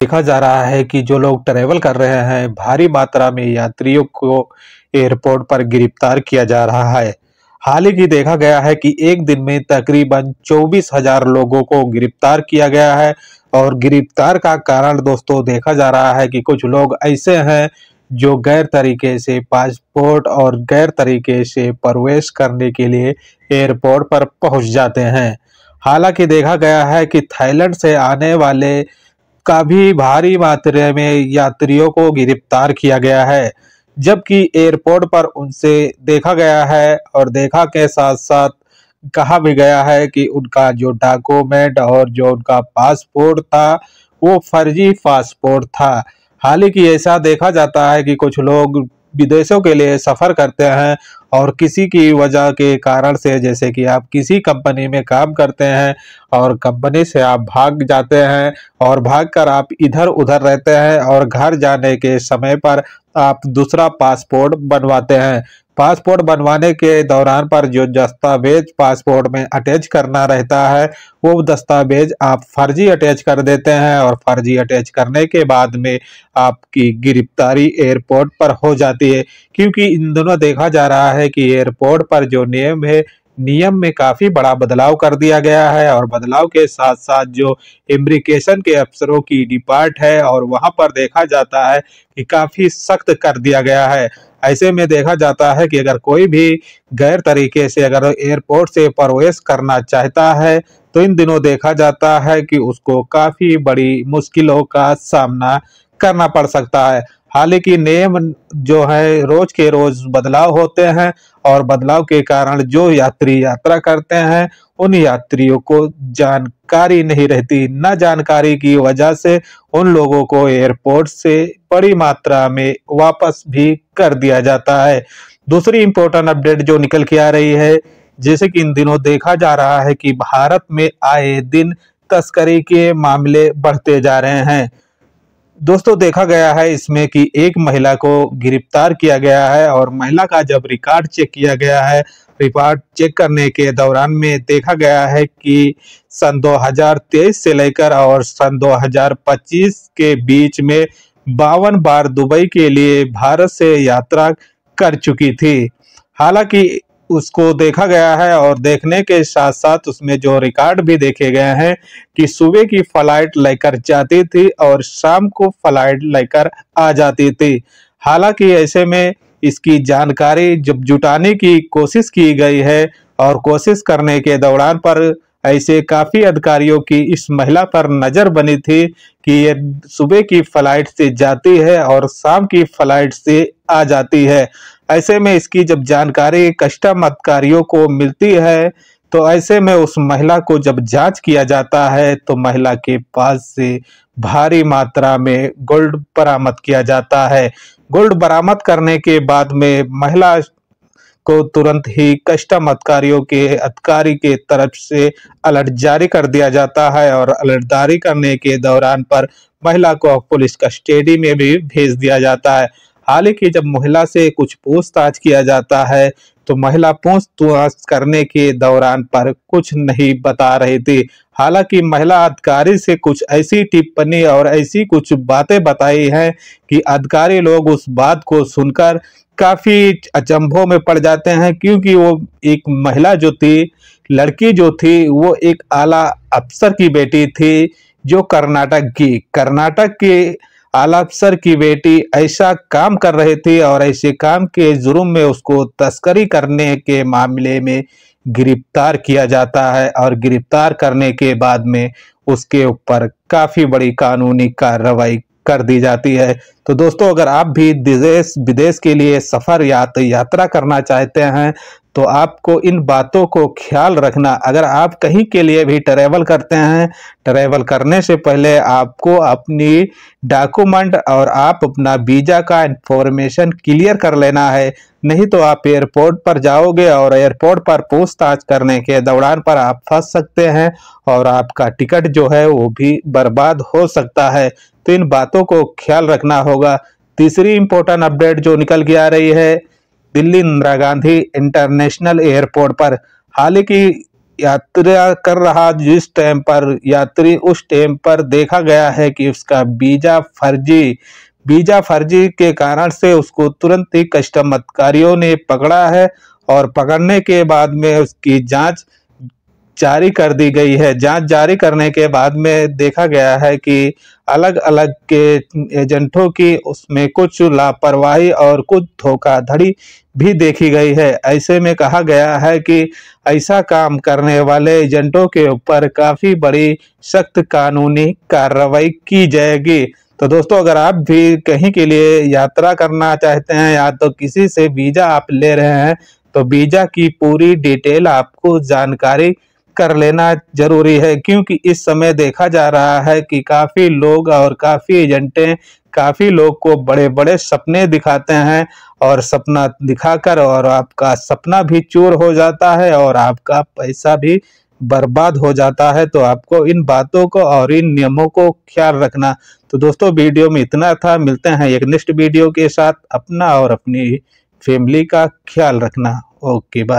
देखा जा रहा है कि जो लोग ट्रैवल कर रहे हैं, भारी मात्रा में यात्रियों को एयरपोर्ट पर गिरफ्तार किया जा रहा है। हाल ही की देखा गया है कि एक दिन में तकरीबन 24,000 लोगों को गिरफ्तार किया गया है और गिरफ्तार का कारण दोस्तों देखा जा रहा है कि कुछ लोग ऐसे हैं जो गैर तरीके से पासपोर्ट और गैर तरीके से प्रवेश करने के लिए एयरपोर्ट पर पहुंच जाते हैं। हालांकि देखा गया है कि थाईलैंड से आने वाले काफी भारी मात्रा में यात्रियों को गिरफ्तार किया गया है, जबकि एयरपोर्ट पर उनसे देखा गया है और देखा के साथ साथ कहा भी गया है कि उनका जो डॉक्यूमेंट और जो उनका पासपोर्ट था वो फर्जी पासपोर्ट था। हालांकि ऐसा देखा जाता है कि कुछ लोग विदेशों के लिए सफर करते हैं और किसी की वजह के कारण से, जैसे कि आप किसी कंपनी में काम करते हैं और कंपनी से आप भाग जाते हैं और भागकर आप इधर उधर रहते हैं और घर जाने के समय पर आप दूसरा पासपोर्ट बनवाते हैं। पासपोर्ट बनवाने के दौरान पर जो दस्तावेज पासपोर्ट में अटैच करना रहता है वो दस्तावेज आप फर्जी अटैच कर देते हैं और फर्जी अटैच करने के बाद में आपकी गिरफ्तारी एयरपोर्ट पर हो जाती है। क्योंकि इन दोनों देखा जा रहा है कि एयरपोर्ट पर जो नियम है, नियम में काफी बड़ा बदलाव कर दिया गया है और बदलाव के साथ साथ जो इमिग्रेशन के अफसरों की डिपार्ट है और वहां पर देखा जाता है कि काफी सख्त कर दिया गया है। ऐसे में देखा जाता है कि अगर कोई भी गैर तरीके से अगर एयरपोर्ट से प्रवेश करना चाहता है तो इन दिनों देखा जाता है कि उसको काफी बड़ी मुश्किलों का सामना करना पड़ सकता है। हालांकि नियम जो है रोज के रोज बदलाव होते हैं और बदलाव के कारण जो यात्री यात्रा करते हैं उन यात्रियों को जानकारी नहीं रहती। न जानकारी की वजह से उन लोगों को एयरपोर्ट से बड़ी मात्रा में वापस भी कर दिया जाता है। दूसरी इंपॉर्टेंट अपडेट जो निकल के आ रही है, जैसे कि इन दिनों देखा जा रहा है कि भारत में आए दिन तस्करी के मामले बढ़ते जा रहे हैं। दोस्तों देखा गया है इसमें कि एक महिला को गिरफ्तार किया गया है और महिला का जब रिकॉर्ड चेक किया गया है, रिकॉर्ड चेक करने के दौरान में देखा गया है कि सन 2023 से लेकर और सन 2025 के बीच में 52 बार दुबई के लिए भारत से यात्रा कर चुकी थी। हालांकि उसको देखा गया है और देखने के साथ साथ उसमें जो रिकॉर्ड भी देखे गए हैं कि सुबह की फ्लाइट लेकर जाती थी और शाम को फ्लाइट लेकर आ जाती थी। हालांकि ऐसे में इसकी जानकारी जब जुटाने की कोशिश की गई है और कोशिश करने के दौरान पर ऐसे काफी अधिकारियों की इस महिला पर नजर बनी थी कि ये सुबह की फ्लाइट से जाती है और शाम की फ्लाइट से आ जाती है। ऐसे में इसकी जब जानकारी कस्टम अधिकारियों को मिलती है तो ऐसे में उस महिला को जब जांच किया जाता है तो महिला के पास से भारी मात्रा में गोल्ड बरामद किया जाता है। गोल्ड बरामद करने के बाद में महिला को तुरंत ही कस्टम अधिकारी के तरफ से अलर्ट जारी कर दिया जाता है और अलर्ट जारी करने के दौरान पर महिला को पुलिस कस्टडी में भी भेज दिया जाता है। हालांकि जब महिला से कुछ पूछताछ किया जाता है तो महिला पूछताछ करने के दौरान पर कुछ नहीं बता रही थी। हालांकि महिला अधिकारी से कुछ ऐसी टिप्पणी और ऐसी कुछ बातें बताई हैं कि अधिकारी लोग उस बात को सुनकर काफी अचंभों में पड़ जाते हैं, क्योंकि वो एक महिला जो थी, लड़की जो थी, वो एक आला अफसर की बेटी थी जो कर्नाटक के आला अफसर की बेटी ऐसा काम कर रही थी और ऐसे काम के जुर्म में उसको तस्करी करने के मामले में गिरफ्तार किया जाता है और गिरफ्तार करने के बाद में उसके ऊपर काफी बड़ी कानूनी कार्रवाई कर दी जाती है। तो दोस्तों अगर आप भी देश विदेश के लिए सफर यात्रा करना चाहते हैं तो आपको इन बातों को ख्याल रखना। अगर आप कहीं के लिए भी ट्रैवल करते हैं, ट्रैवल करने से पहले आपको अपनी डॉक्यूमेंट और आप अपना वीजा का इंफॉर्मेशन क्लियर कर लेना है। नहीं तो आप एयरपोर्ट पर जाओगे और एयरपोर्ट पर पूछताछ करने के दौरान पर आप फंस सकते हैं और आपका टिकट जो है वो भी बर्बाद हो सकता है। तो इन बातों को ख्याल रखना होगा। तीसरी इंपॉर्टेंट अपडेट जो निकल के आ रही है, दिल्ली इंदिरा गांधी इंटरनेशनल एयरपोर्ट पर हालांकि यात्रा कर रहा जिस टाइम पर यात्री, उस टाइम पर देखा गया है कि उसका वीजा फर्जी के कारण से उसको तुरंत ही कस्टम अधिकारियों ने पकड़ा है और पकड़ने के बाद में उसकी जांच जारी कर दी गई है। जांच जारी करने के बाद में देखा गया है कि अलग अलग के एजेंटों की उसमें कुछ लापरवाही और कुछ धोखाधड़ी भी देखी गई है। ऐसे में कहा गया है कि ऐसा काम करने वाले एजेंटों के ऊपर काफी बड़ी सख्त कानूनी कार्रवाई की जाएगी। तो दोस्तों, अगर आप भी कहीं के लिए यात्रा करना चाहते हैं या तो किसी से वीजा आप ले रहे हैं, तो वीजा की पूरी डिटेल आपको जानकारी कर लेना जरूरी है, क्योंकि इस समय देखा जा रहा है कि काफी लोग और काफी एजेंटें काफी लोग को बड़े बड़े सपने दिखाते हैं और सपना दिखाकर और आपका सपना भी चूर हो जाता है और आपका पैसा भी बर्बाद हो जाता है। तो आपको इन बातों को और इन नियमों को ख्याल रखना। तो दोस्तों, वीडियो में इतना था। मिलते हैं एक नेक्स्ट वीडियो के साथ। अपना और अपनी फैमिली का ख्याल रखना। Okay, bye.